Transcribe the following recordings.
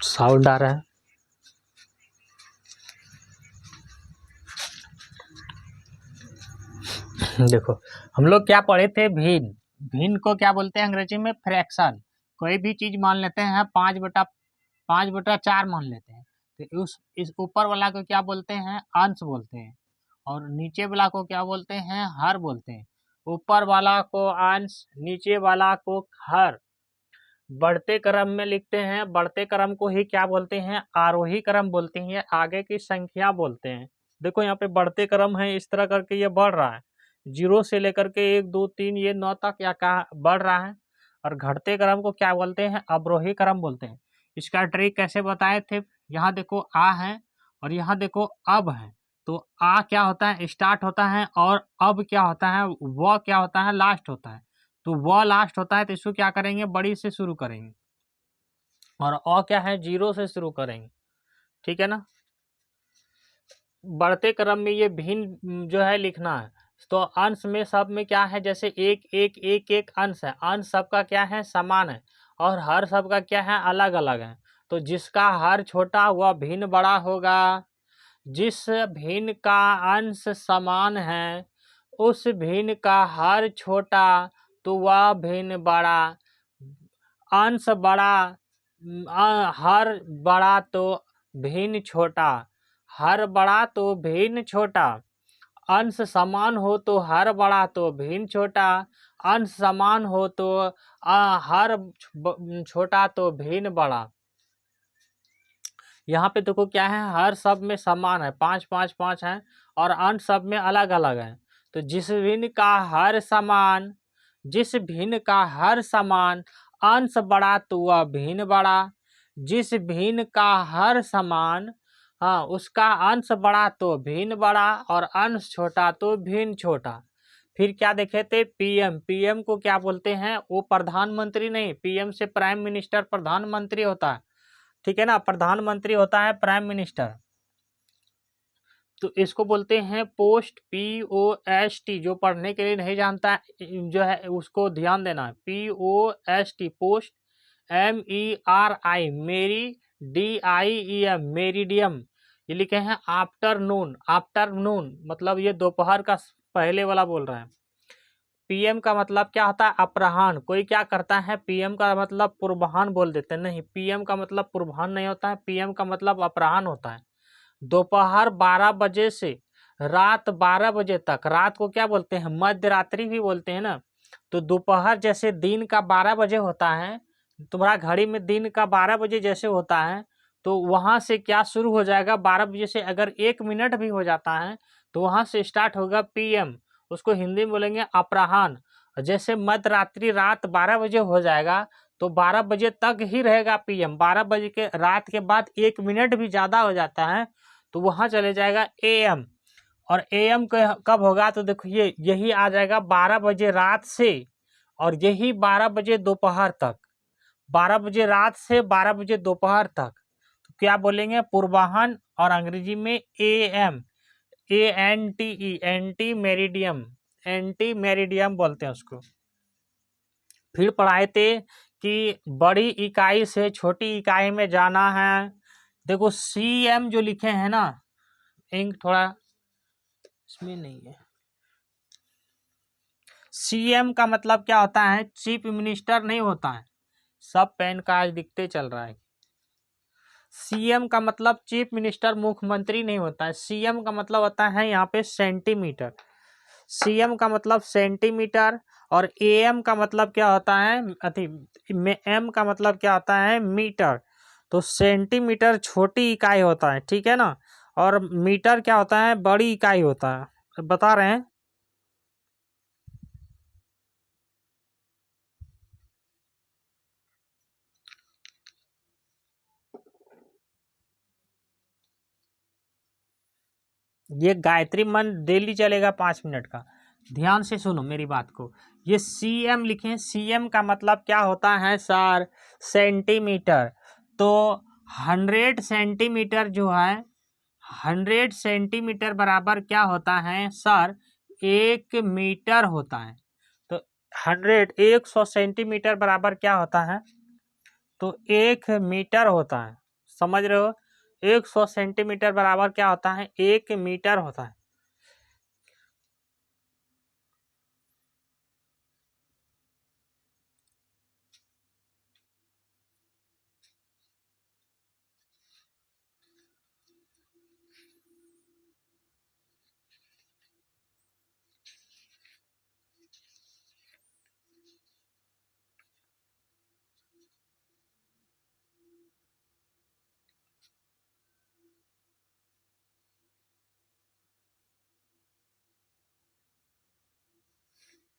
Sound आ रहा है। देखो हम लोग क्या पढ़े थे, भिन्न। भिन्न को क्या बोलते हैं अंग्रेजी में? फ्रैक्शन। कोई भी चीज मान लेते हैं 5/4 मान लेते हैं, तो इस ऊपर वाला को क्या बोलते हैं? अंश बोलते हैं। और नीचे वाला को क्या बोलते हैं? हर बोलते हैं। ऊपर वाला को अंश, नीचे वाला को हर। बढ़ते क्रम में लिखते हैं, बढ़ते क्रम को ही क्या बोलते हैं? आरोही क्रम बोलते हैं, आगे की संख्या बोलते हैं। देखो यहाँ पे बढ़ते क्रम है, इस तरह करके ये बढ़ रहा है, 0 से लेकर के 1 2 3 ये 9 तक या कहा बढ़ रहा है। और घटते क्रम को क्या बोलते हैं? अवरोही क्रम बोलते हैं। इसका ट्रिक कैसे बताए थे? यहाँ देखो आ है और यहाँ देखो अब है। तो आ क्या होता है? स्टार्ट होता है, और अब क्या होता है? वह क्या होता है? लास्ट होता है। तो वह लास्ट होता है, तो इसको क्या करेंगे? बड़ी से शुरू करेंगे। और अ क्या है? 0 से शुरू करेंगे। ठीक है ना? बढ़ते क्रम में ये भिन्न जो है लिखना है। तो अंश में सब में क्या है? जैसे एक एक एक एक अंश है, अंश सबका क्या है? समान है। और हर सबका क्या है? अलग अलग है। तो जिसका हर छोटा वह भिन्न बड़ा होगा। जिस भिन्न का अंश समान है उस भिन्न का हर छोटा, तो वह भिन्न बड़ा। अंश बड़ा, हर बड़ा तो भिन्न छोटा, हर बड़ा तो भिन्न छोटा। अंश समान हो तो हर बड़ा तो भिन्न छोटा, अंश समान हो तो हर छोटा तो भिन्न बड़ा। यहाँ पे देखो क्या है? हर सब में समान है, 5 5 5 है, और अंश सब में अलग अलग है। तो जिस भिन्न का हर समान, जिस भिन्न का हर समान, अंश बड़ा तो वह भिन्न बड़ा। जिस भिन्न का हर समान, हाँ, उसका अंश बड़ा तो भिन्न बड़ा, और अंश छोटा तो भिन्न छोटा। फिर क्या देखे थे? पीएम। पीएम को क्या बोलते हैं? वो प्रधानमंत्री नहीं, पीएम से प्राइम मिनिस्टर, प्रधानमंत्री होता है। ठीक है ना? प्रधानमंत्री होता है प्राइम मिनिस्टर। तो इसको बोलते हैं पोस्ट, POST। जो पढ़ने के लिए नहीं जानता जो है उसको ध्यान देना है। POST पोस्ट, MERI मेरी, DIEM मेरिडियम। ये लिखे हैं आफ्टरनून। आफ्टरनून मतलब ये दोपहर का पहले वाला बोल रहे हैं। पीएम का मतलब क्या होता है? अपराह्न। कोई क्या करता है? पीएम का मतलब पूर्वाह्न बोल देते हैं। नहीं, पीएम का मतलब पूर्वाह्न नहीं होता है, पीएम का मतलब अपराह्न होता है। दोपहर 12 बजे से रात 12 बजे तक। रात को क्या बोलते हैं? मध्य रात्रि भी बोलते हैं ना। तो दोपहर जैसे दिन का 12 बजे होता है, तुम्हारा घड़ी में दिन का 12 बजे जैसे होता है, तो वहां से क्या शुरू हो जाएगा? 12 बजे से अगर 1 मिनट भी हो जाता है तो वहां से स्टार्ट होगा पीएम। उसको हिंदी में बोलेंगे अपराह्न। जैसे मध्य रात्रि रात 12 बजे हो जाएगा तो 12 बजे तक ही रहेगा पीएम। 12 बजे के रात के बाद 1 मिनट भी ज़्यादा हो जाता है तो वहाँ चले जाएगा एएम। और एएम कब होगा? तो देखो ये यही आ जाएगा 12 बजे रात से, और यही 12 बजे दोपहर तक। 12 बजे रात से 12 बजे दोपहर तक तो क्या बोलेंगे? पूर्वाह्न। और अंग्रेजी में am, ANTE, anti meridiem, anti meridiem बोलते हैं उसको। फिर पढ़ाए थे कि बड़ी इकाई से छोटी इकाई में जाना है। देखो CM जो लिखे हैं ना, इंक थोड़ा इसमें नहीं है। CM का मतलब क्या होता है? चीफ मिनिस्टर नहीं होता है। सब पेन का आज दिखते चल रहा है। CM का मतलब चीफ मिनिस्टर, मुख्यमंत्री नहीं होता है। CM का मतलब होता है यहाँ पे सेंटीमीटर। CM का मतलब सेंटीमीटर। और AM का मतलब क्या होता है? M का मतलब क्या होता है? मीटर। तो सेंटीमीटर छोटी इकाई होता है, ठीक है ना। और मीटर क्या होता है? बड़ी इकाई होता है। बता रहे हैं। ये गायत्री मंत्र डेली चलेगा 5 मिनट का। ध्यान से सुनो मेरी बात को। ये CM लिखें। CM का मतलब क्या होता है सर? सेंटीमीटर। तो 100 सेंटीमीटर जो है, 100 सेंटीमीटर बराबर क्या होता है सर? 1 मीटर होता है। तो 100 सेंटीमीटर बराबर क्या होता है? तो 1 मीटर होता है। समझ रहे हो? 100 सेंटीमीटर बराबर क्या होता है? 1 मीटर होता है।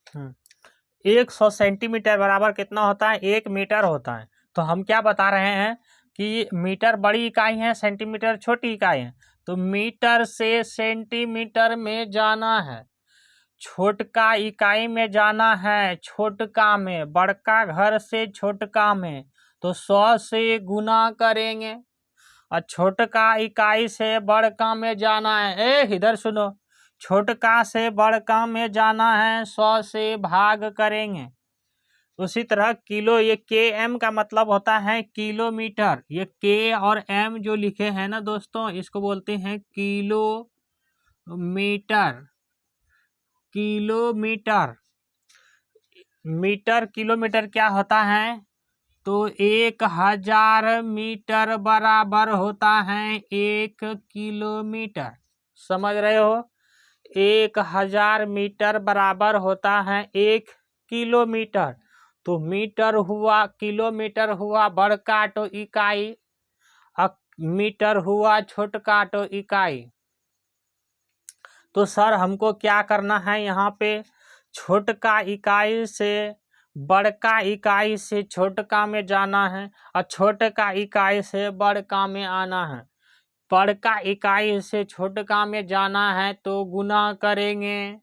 हम्म 100 सेंटीमीटर बराबर कितना होता है? 1 मीटर होता है। तो हम क्या बता रहे हैं कि मीटर बड़ी इकाई है, सेंटीमीटर छोटी इकाई है। तो मीटर से सेंटीमीटर में जाना है, छोटका इकाई में जाना है, छोटका में, बड़का घर से छोटका में, तो 100 से गुना करेंगे। और छोटका इकाई से बड़का में जाना है, इधर सुनो, छोटका से बड़का में जाना है, 100 से भाग करेंगे। उसी तरह किलो, ये के एम का मतलब होता है किलोमीटर। ये के और एम जो लिखे हैं ना दोस्तों, इसको बोलते हैं किलोमीटर। किलोमीटर, मीटर किलोमीटर क्या होता है? तो 1000 मीटर बराबर होता है 1 किलोमीटर। समझ रहे हो? 1000 मीटर बराबर होता है 1 किलोमीटर। तो मीटर हुआ, किलोमीटर हुआ बड़का तो इकाई, और मीटर हुआ छोटका तो इकाई। तो सर हमको क्या करना है यहाँ पे? छोटका इकाई से बड़का इकाई से छोटका में जाना है, और छोटका इकाई से बड़का में आना है। बड़का इकाई से छोटका में जाना है तो गुना करेंगे,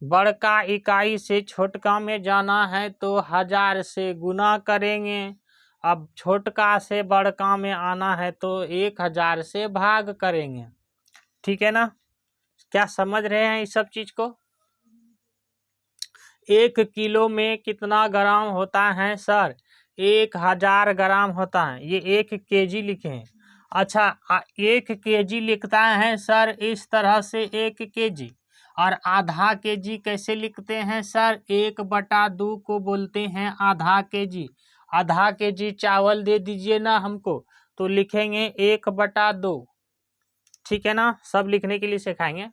बड़का इकाई से छोटका में जाना है तो 1000 से गुना करेंगे। अब छोटका से बड़का में आना है तो 1000 से भाग करेंगे। ठीक है ना? क्या समझ रहे हैं इस सब चीज को? 1 किलो में कितना ग्राम होता है सर? 1000 ग्राम होता है। ये 1 केजी लिखे हैं। अच्छा, 1 केजी लिखता है सर इस तरह से 1 केजी। और आधा केजी कैसे लिखते हैं सर? 1/2 को बोलते हैं आधा केजी। आधा केजी चावल दे दीजिए ना हमको, तो लिखेंगे 1/2। ठीक है ना? सब लिखने के लिए सिखाएंगे।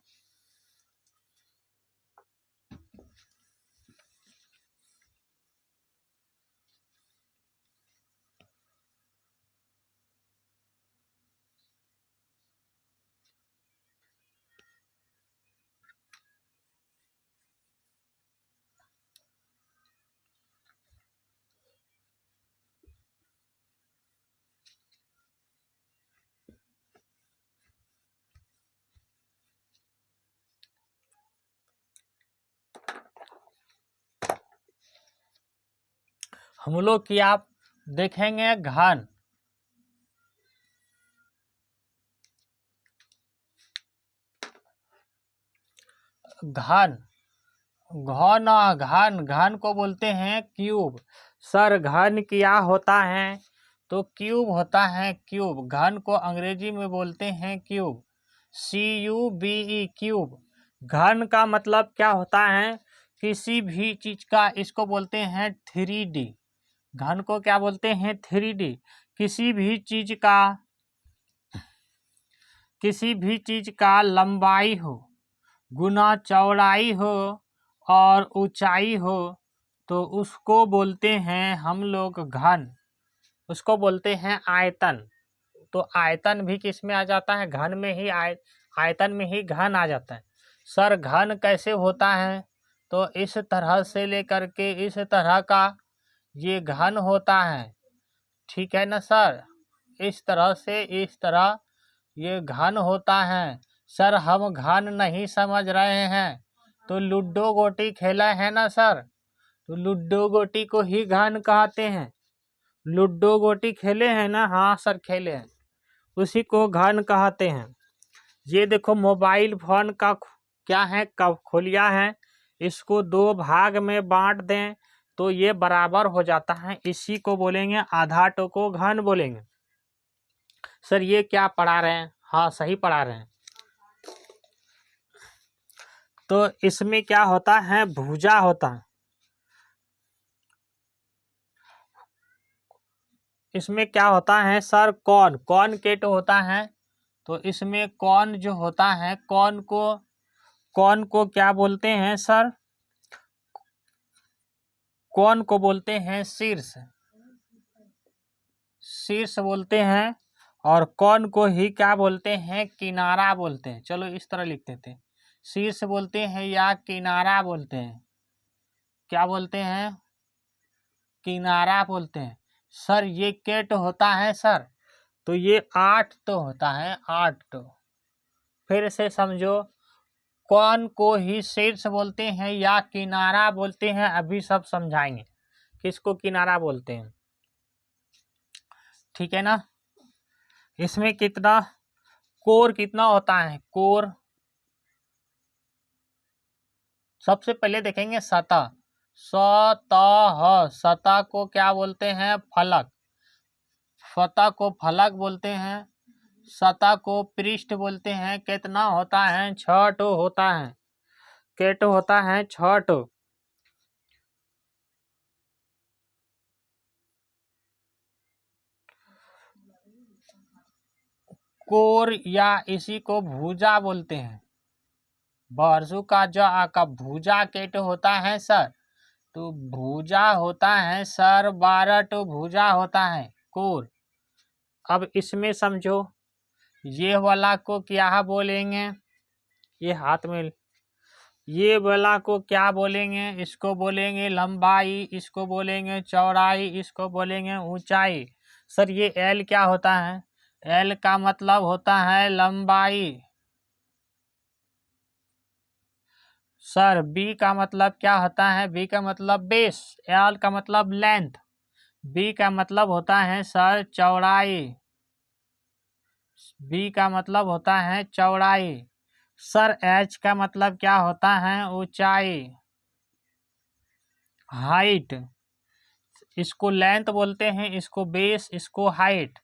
हम लोग की आप देखेंगे घन। घन, घन, घन, घन को बोलते हैं क्यूब। सर घन क्या होता है? तो क्यूब होता है क्यूब। घन को अंग्रेजी में बोलते हैं क्यूब, CUBE, क्यूब। घन का मतलब क्या होता है? किसी भी चीज का, इसको बोलते हैं 3D। घन को क्या बोलते हैं? 3D। किसी भी चीज का, किसी भी चीज का लंबाई हो गुना चौड़ाई हो और ऊंचाई हो, तो उसको बोलते हैं हम लोग घन। उसको बोलते हैं आयतन। तो आयतन भी किस में आ जाता है? घन में ही। आयतन में ही घन आ जाता है। सर घन कैसे होता है? तो इस तरह से लेकर के इस तरह का ये घन होता है। ठीक है ना सर? इस तरह से, इस तरह ये घन होता है। सर हम घन नहीं समझ रहे हैं तो लूडो गोटी खेला है ना सर? तो लूडो गोटी को ही घन कहते हैं। लूडो गोटी खेले हैं ना? हाँ सर खेले हैं। उसी को घन कहते हैं। ये देखो मोबाइल फोन का क्या है, कब खोलिया है, इसको 2 भाग में बांट दें तो ये बराबर हो जाता है, इसी को बोलेंगे आधाटो को घन बोलेंगे। सर ये क्या पढ़ा रहे हैं? हाँ सही पढ़ा रहे हैं। तो इसमें क्या होता है, भुजा होता है। इसमें क्या होता है सर, कौन केट होता है। तो इसमें कौन जो होता है, कौन को क्या बोलते हैं सर, कौन को बोलते हैं शीर्ष बोलते हैं। और कौन को ही क्या बोलते हैं, किनारा बोलते हैं। चलो इस तरह लिख देते हैं, शीर्ष बोलते हैं या किनारा बोलते हैं। क्या बोलते हैं, किनारा बोलते हैं। सर ये केट होता है सर, तो ये 8 तो होता है, 8 तो। फिर से समझो, कौन को ही शीर्ष बोलते हैं या किनारा बोलते हैं, अभी सब समझाएंगे किसको किनारा बोलते हैं, ठीक है ना। इसमें कितना कोर कितना होता है, कोर सबसे पहले देखेंगे सतह। सतह को क्या बोलते हैं, फलक। सतह को फलक बोलते हैं, सतह को पृष्ठ बोलते हैं। कितना होता है, 6 टो होता है, केट होता है 6 टो। कोर या इसी को भुजा बोलते हैं। वर्षु का जो का भुजा केट होता है सर, तो भुजा होता है सर 12 टो भुजा होता है कोर। अब इसमें समझो, ये वाला को क्या बोलेंगे, ये हाथ में, ये वाला को क्या बोलेंगे, इसको बोलेंगे लंबाई, इसको बोलेंगे चौड़ाई, इसको बोलेंगे ऊंचाई। सर ये एल क्या होता है, एल का मतलब होता है लंबाई। सर बी का मतलब क्या होता है, बी का मतलब बेस, एल का मतलब लेंथ, बी का मतलब होता है सर चौड़ाई, बी का मतलब होता है चौड़ाई। सर एच का मतलब क्या होता है, ऊंचाई, हाइट। इसको लेंथ बोलते हैं, इसको बेस, इसको हाइट।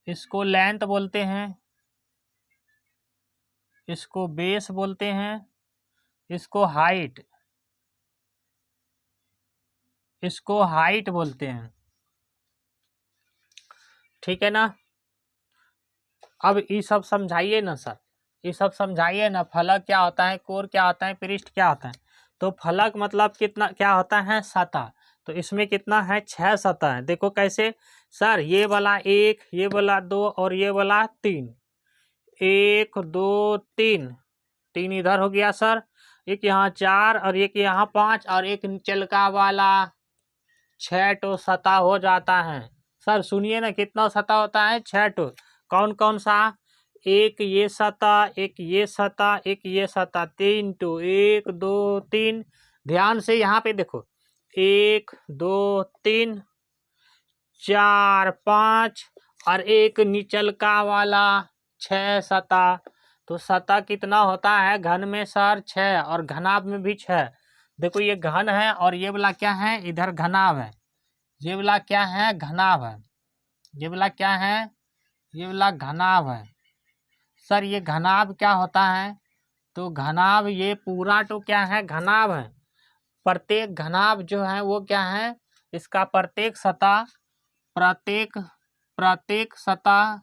इसको लेंथ बोलते हैं, इसको बेस बोलते हैं, इसको हाइट, इसको हाइट बोलते हैं, ठीक है ना। अब ये सब समझाइए ना सर, ये सब समझाइए ना। फलक क्या होता है, कोर क्या होता है, पृष्ठ क्या होता है। तो फलक मतलब कितना क्या होता है, सतह। तो इसमें कितना है, 6 सतह है। देखो कैसे सर, ये वाला 1, ये वाला 2 और ये वाला 3, 1 2 3, 3 इधर हो गया सर, एक यहाँ 4 और एक यहाँ 5 और एक निचलका वाला 6 टो सतह हो जाता है। सर सुनिए ना, कितना सतह होता है, 6 टो। कौन कौन सा, एक ये सतह, एक ये सतह, एक ये सतह, 3 टो, 1 2 3। ध्यान से यहाँ पे देखो, 1 2 3 4 5 और एक निचलका वाला 6 सतह। तो सतह कितना होता है घन में सर, 6, और घनाभ में भी 6। देखो ये घन है और ये वाला क्या है, इधर घनाभ है। ये वाला क्या है, घनाभ है। ये वाला क्या है, ये वाला घनाभ है। सर ये घनाभ क्या होता है, तो घनाभ ये पूरा तो क्या है, घनाभ है। प्रत्येक घनाभ जो है वो क्या है, इसका प्रत्येक सतह, प्रत्येक सतह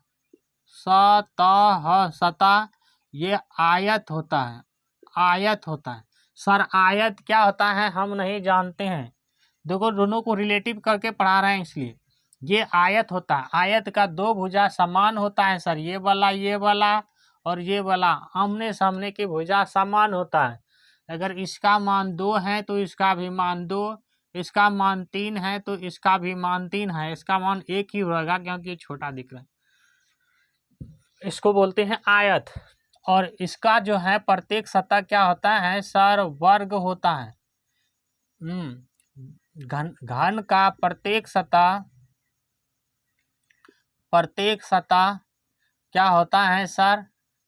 सतह ये आयत होता है, आयत होता है। सर आयत क्या होता है हम नहीं जानते हैं, देखो दोनों को रिलेटिव करके पढ़ा रहे हैं इसलिए। ये आयत होता है, आयत का 2 भुजा समान होता है सर, ये वाला और ये वाला आमने सामने की भुजा समान होता है। अगर इसका मान 2 है तो इसका भी मान 2, इसका मान 3 है तो इसका भी मान 3 है, इसका मान 1 ही होगा क्योंकि ये छोटा दिख रहा है। इसको बोलते हैं आयत। और इसका जो है प्रत्येक सतह क्या होता है सर, वर्ग होता है। घन का प्रत्येक सतह क्या होता है सर,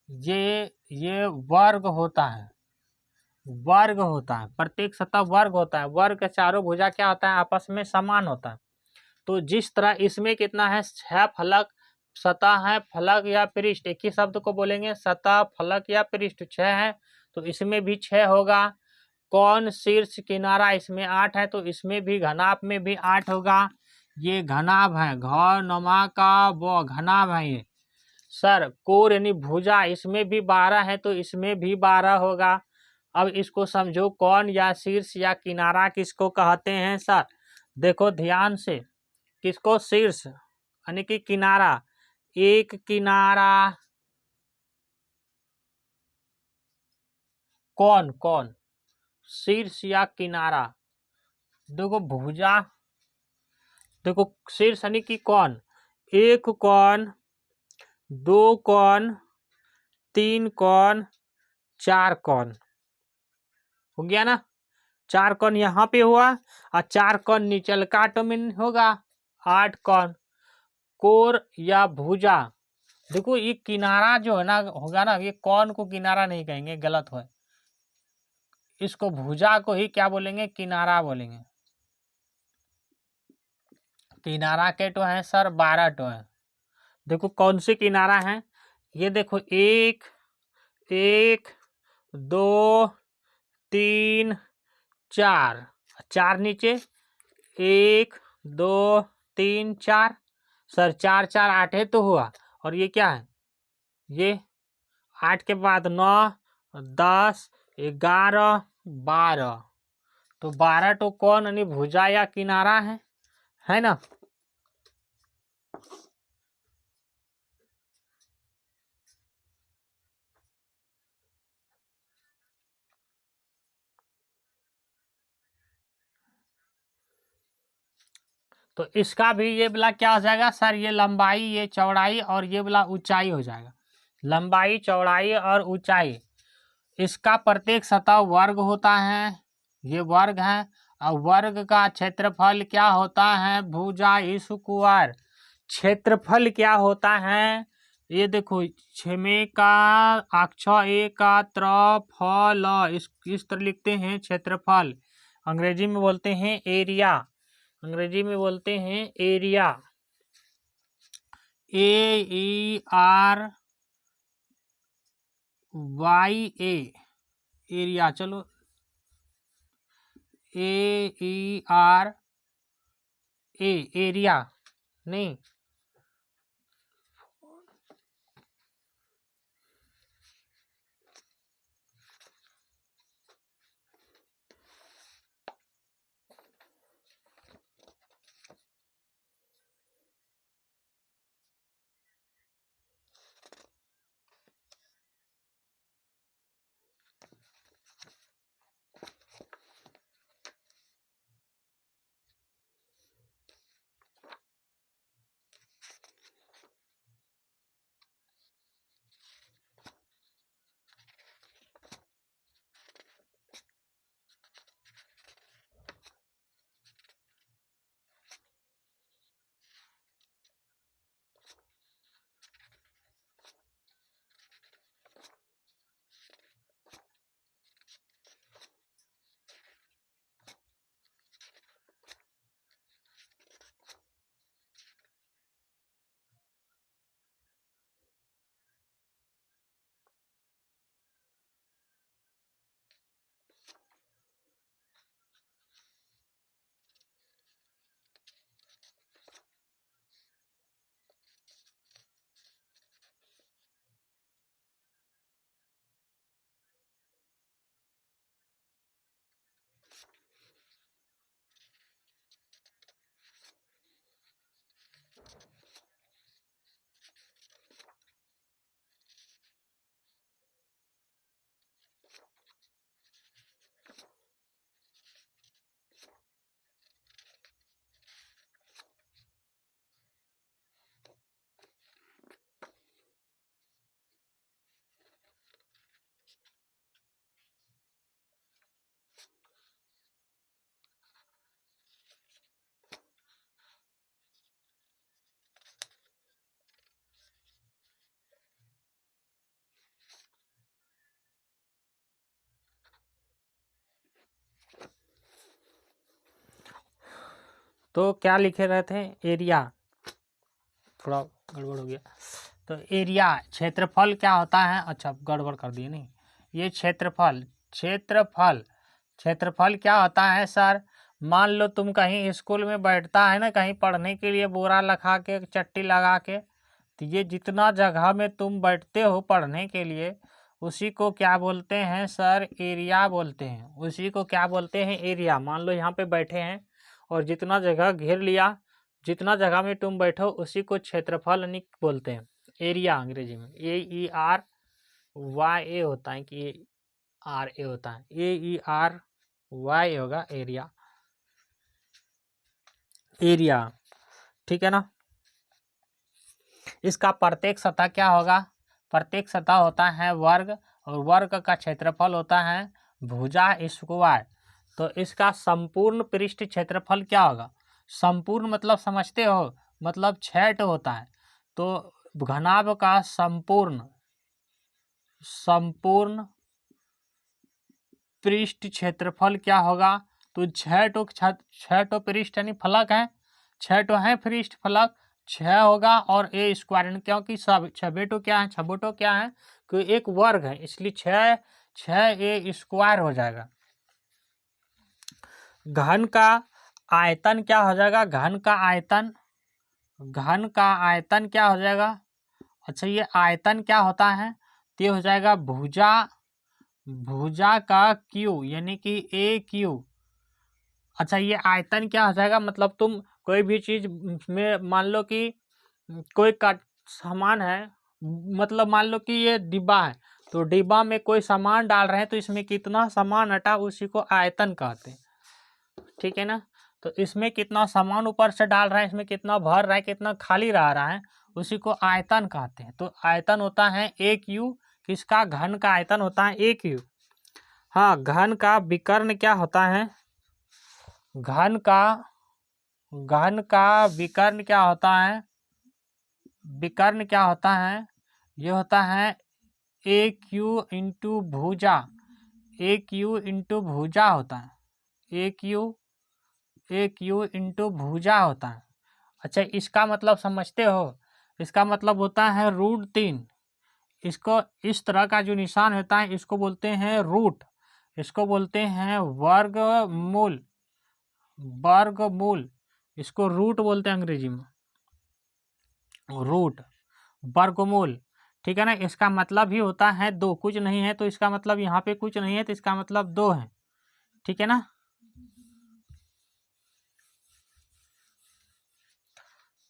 ये ये वर्ग होता है, वर्ग होता है, प्रत्येक सतह वर्ग होता है। वर्ग के चारों भुजा क्या होता है, आपस में समान होता है। तो जिस तरह इसमें कितना है, 6 फलक सतह है, फलक या पृष्ठ, एक ही शब्द को बोलेंगे, सतह फलक या पृष्ठ 6 है, तो इसमें भी 6 होगा। कौन शीर्ष किनारा, इसमें 8 है, तो इसमें भी घनाभ में भी 8 होगा। ये घनाभ है, घ नमा का वो घनाभ है ये। सर कोर यानी भुजा, इसमें भी 12 है, तो इसमें भी 12 होगा। अब इसको समझो, कौन या शीर्ष या किनारा किसको कहते हैं सर, देखो ध्यान से, किसको, शीर्ष यानी कि किनारा, एक किनारा, कौन कौन, शीर्ष या किनारा। देखो भुजा, देखो शीर्ष यानी कि कौन, एक कौन, दो कौन, तीन कौन, चार कौन, हो गया ना। 4 कौन यहाँ पे हुआ और 4 कौन निचल काटो में होगा, 8 कौन। कोर या भुजा, देखो ये किनारा जो है ना होगा ना, ये कौन को किनारा नहीं कहेंगे, गलत है। इसको भुजा को ही क्या बोलेंगे, किनारा बोलेंगे। किनारा के तो है सर 12 तो है। देखो कौन से किनारा है, ये देखो, एक, एक, दो, तीन, चार, चार नीचे, एक, दो, तीन, चार। सर 4 4 8 है तो हुआ। और ये क्या है, ये 8 के बाद 9, 10, 11, 12, तो 12 तो कौन यानी भुजा या किनारा है ना। तो इसका भी ये वाला क्या हो जाएगा सर, ये लंबाई, ये चौड़ाई और ये वाला ऊंचाई हो जाएगा। लंबाई, चौड़ाई और ऊंचाई, इसका प्रत्येक सतह वर्ग होता है, ये वर्ग है। और वर्ग का क्षेत्रफल क्या होता है, भुजा स्क्वायर। क्षेत्रफल क्या होता है, ये देखो, छमे का अक्ष ए का त्र फल, इस तरह लिखते हैं क्षेत्रफल। अंग्रेजी में बोलते हैं एरिया, अंग्रेजी में बोलते हैं एरिया, AERYA, एरिया। चलो AERA, एरिया नहीं, तो क्या लिखे रहे थे, एरिया, थोड़ा गड़बड़ हो गया। तो एरिया क्षेत्रफल क्या होता है, अच्छा गड़बड़ कर दिए नहीं, ये क्षेत्रफल, क्षेत्रफल, क्षेत्रफल क्या होता है सर, मान लो तुम कहीं स्कूल में बैठता है ना, कहीं पढ़ने के लिए बोरा लगा के चट्टी लगा के, तो ये जितना जगह में तुम बैठते हो पढ़ने के लिए, उसी को क्या बोलते हैं सर, एरिया बोलते हैं। उसी को क्या बोलते हैं, एरिया। मान लो यहाँ पे बैठे हैं और जितना जगह घेर लिया, जितना जगह में तुम बैठो उसी को क्षेत्रफल बोलते हैं, एरिया अंग्रेजी में। AERYA होता है कि RA होता है, AERYA होगा, एरिया, एरिया, ठीक है ना। इसका प्रत्येक सतह क्या होगा, प्रत्येक सतह होता है वर्ग, और वर्ग का क्षेत्रफल होता है भुजा स्क्वायर। तो इसका संपूर्ण पृष्ठ क्षेत्रफल क्या होगा, संपूर्ण मतलब समझते हो, मतलब 6 होता है। तो घनाभ का संपूर्ण, संपूर्ण पृष्ठ क्षेत्रफल क्या होगा, तो 6 पृष्ठ यानी फलक है, 6 है पृष्ठ फलक, 6 होगा और ए स्क्वायर, क्योंकि सब 6 क्या है, 6 क्या है कि एक वर्ग है, इसलिए 6 ए स्क्वायर हो जाएगा। घन का आयतन क्या हो जाएगा, घन का आयतन, घन का आयतन क्या हो जाएगा, अच्छा ये आयतन क्या होता है, तो ये हो जाएगा भुजा, भुजा का क्यू यानी कि ए क्यू। अच्छा ये आयतन क्या हो जाएगा, मतलब तुम कोई भी चीज में मान लो कि कोई का सामान है, मतलब मान लो कि ये डिब्बा है, तो डिब्बा में कोई सामान डाल रहे हैं, तो इसमें कितना सामान हटा उसी को आयतन कहते हैं, ठीक है ना। तो इसमें कितना सामान ऊपर से डाल रहे हैं, इसमें कितना भर रहा है, कितना खाली रह रहा है, उसी को आयतन कहते हैं। तो आयतन होता है ए क्यू, किसका, घन का आयतन होता है ए क्यू। हाँ, घन का विकर्ण क्या होता है, घन का, घन का विकर्ण क्या होता है, विकर्ण क्या होता है, ये होता है ए क्यू इंटू भुजा, ए क्यू इंटू भुजा होता है, ए क्यू इंटू भुजा होता है। अच्छा इसका मतलब समझते हो, इसका मतलब होता है √3। इसको इस तरह का जो निशान होता है इसको बोलते हैं रूट, इसको बोलते हैं वर्गमूल, वर्गमूल, इसको रूट बोलते हैं अंग्रेजी में, रूट, वर्गमूल, ठीक है ना। इसका मतलब ही होता है 2, कुछ नहीं है तो इसका मतलब यहाँ पे कुछ नहीं है तो इसका मतलब 2 है, ठीक है ना।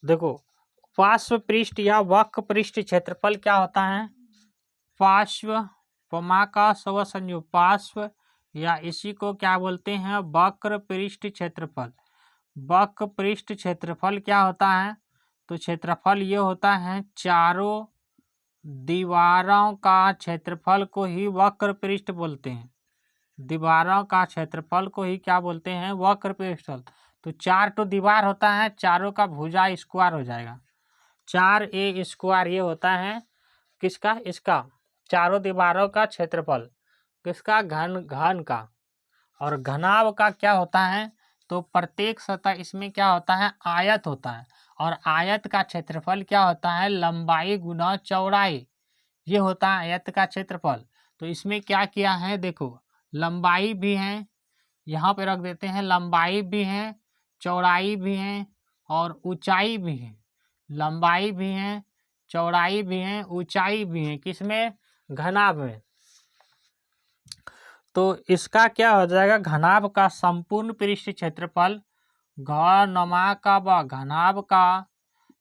देखो पार्श्व पृष्ठ या वक्र पृष्ठ क्षेत्रफल क्या होता है, पार्श्व, पमा का स्व संयुग, पार्श्व या इसी को क्या बोलते हैं, वक्र पृष्ठ क्षेत्रफल। वक्र पृष्ठ क्षेत्रफल क्या होता है, तो क्षेत्रफल ये होता है चारों दीवारों का क्षेत्रफल को ही वक्र पृष्ठ बोलते हैं, दीवारों का क्षेत्रफल को ही क्या बोलते हैं, वक्र पृष्ठ। तो 4 दीवार होता है, चारों का भुजा स्क्वायर हो जाएगा, 4A स्क्वायर ये होता है किसका, इसका चारों दीवारों का क्षेत्रफल, किसका, घन, घन का। और घनाभ का क्या होता है, तो प्रत्येक सतह इसमें क्या होता है, आयत होता है, और आयत का क्षेत्रफल क्या होता है, लंबाई गुना चौड़ाई, ये होता है आयत का क्षेत्रफल। तो इसमें क्या किया है, देखो लंबाई भी है, यहाँ पे रख देते हैं, लंबाई भी है, चौड़ाई भी है और ऊंचाई भी है, लंबाई भी है, चौड़ाई भी है, ऊंचाई भी है, किसमें, घनाभ में। तो इसका क्या हो जाएगा, घनाभ का संपूर्ण पृष्ठ क्षेत्रफल, घनमा का व घनाभ का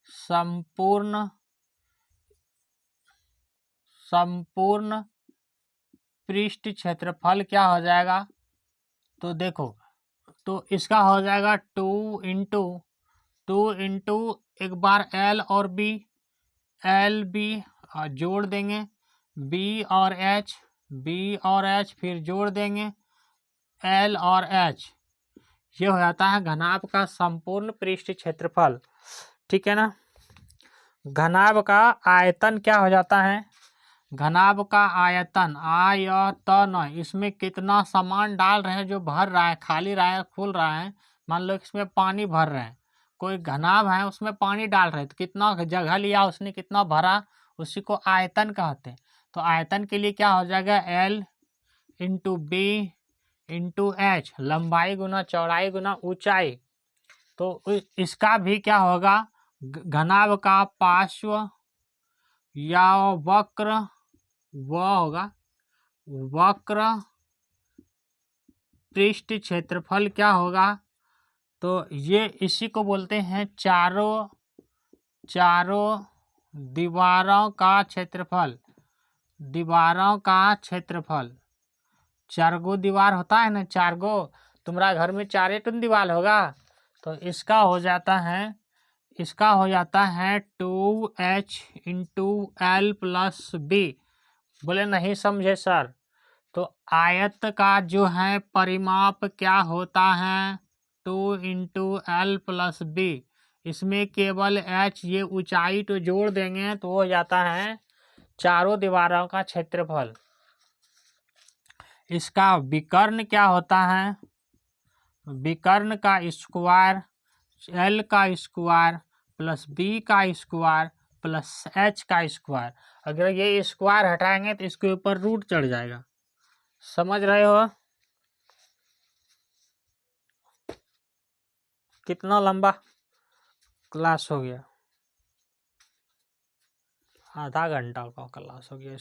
संपूर्ण, संपूर्ण पृष्ठ क्षेत्रफल क्या हो जाएगा, तो देखो तो इसका हो जाएगा 2 इंटू एक बार L और B, एल बी जोड़ देंगे, बी और एच, बी और एच फिर जोड़ देंगे एल और एच, ये हो जाता है घनाभ का संपूर्ण पृष्ठ क्षेत्रफल, ठीक है ना। घनाभ का आयतन क्या हो जाता है, घनाभ का आयतन, आयतन, इसमें कितना सामान डाल रहे हैं, जो भर रहा है, खाली रहा है, खुल रहा है, मान लो कि इसमें पानी भर रहे हैं, कोई घनाभ है उसमें पानी डाल रहे हैं, तो कितना जगह लिया उसने, कितना भरा, उसी को आयतन कहते हैं। तो आयतन के लिए क्या हो जाएगा, L into B into H, लंबाई गुना चौड़ाई गुना ऊंचाई। तो इसका भी क्या होगा, घनाभ का पार्श्व या वक्र, वह होगा वक्र पृष्ठ क्षेत्रफल क्या होगा, तो ये इसी को बोलते हैं चारों दीवारों का क्षेत्रफल। दीवारों का क्षेत्रफल, चारगो दीवार होता है ना, चारगो, तुम्हारा घर में 4 टन दीवार होगा, तो इसका हो जाता है 2h into L plus B. बोले नहीं समझे सर, तो आयत का जो है परिमाप क्या होता है, 2 इंटू एल प्लस बी। इसमें केवल h, ये ऊंचाई तो जोड़ देंगे तो हो जाता है चारों दीवारों का क्षेत्रफल। इसका विकर्ण क्या होता है, विकर्ण का स्क्वायर, एल का स्क्वायर प्लस बी का स्क्वायर प्लस एच का स्क्वायर। अगर ये स्क्वायर हटाएंगे तो इसके ऊपर रूट चढ़ जाएगा। समझ रहे हो? कितना लंबा क्लास हो गया, आधा घंटा का क्लास हो गया।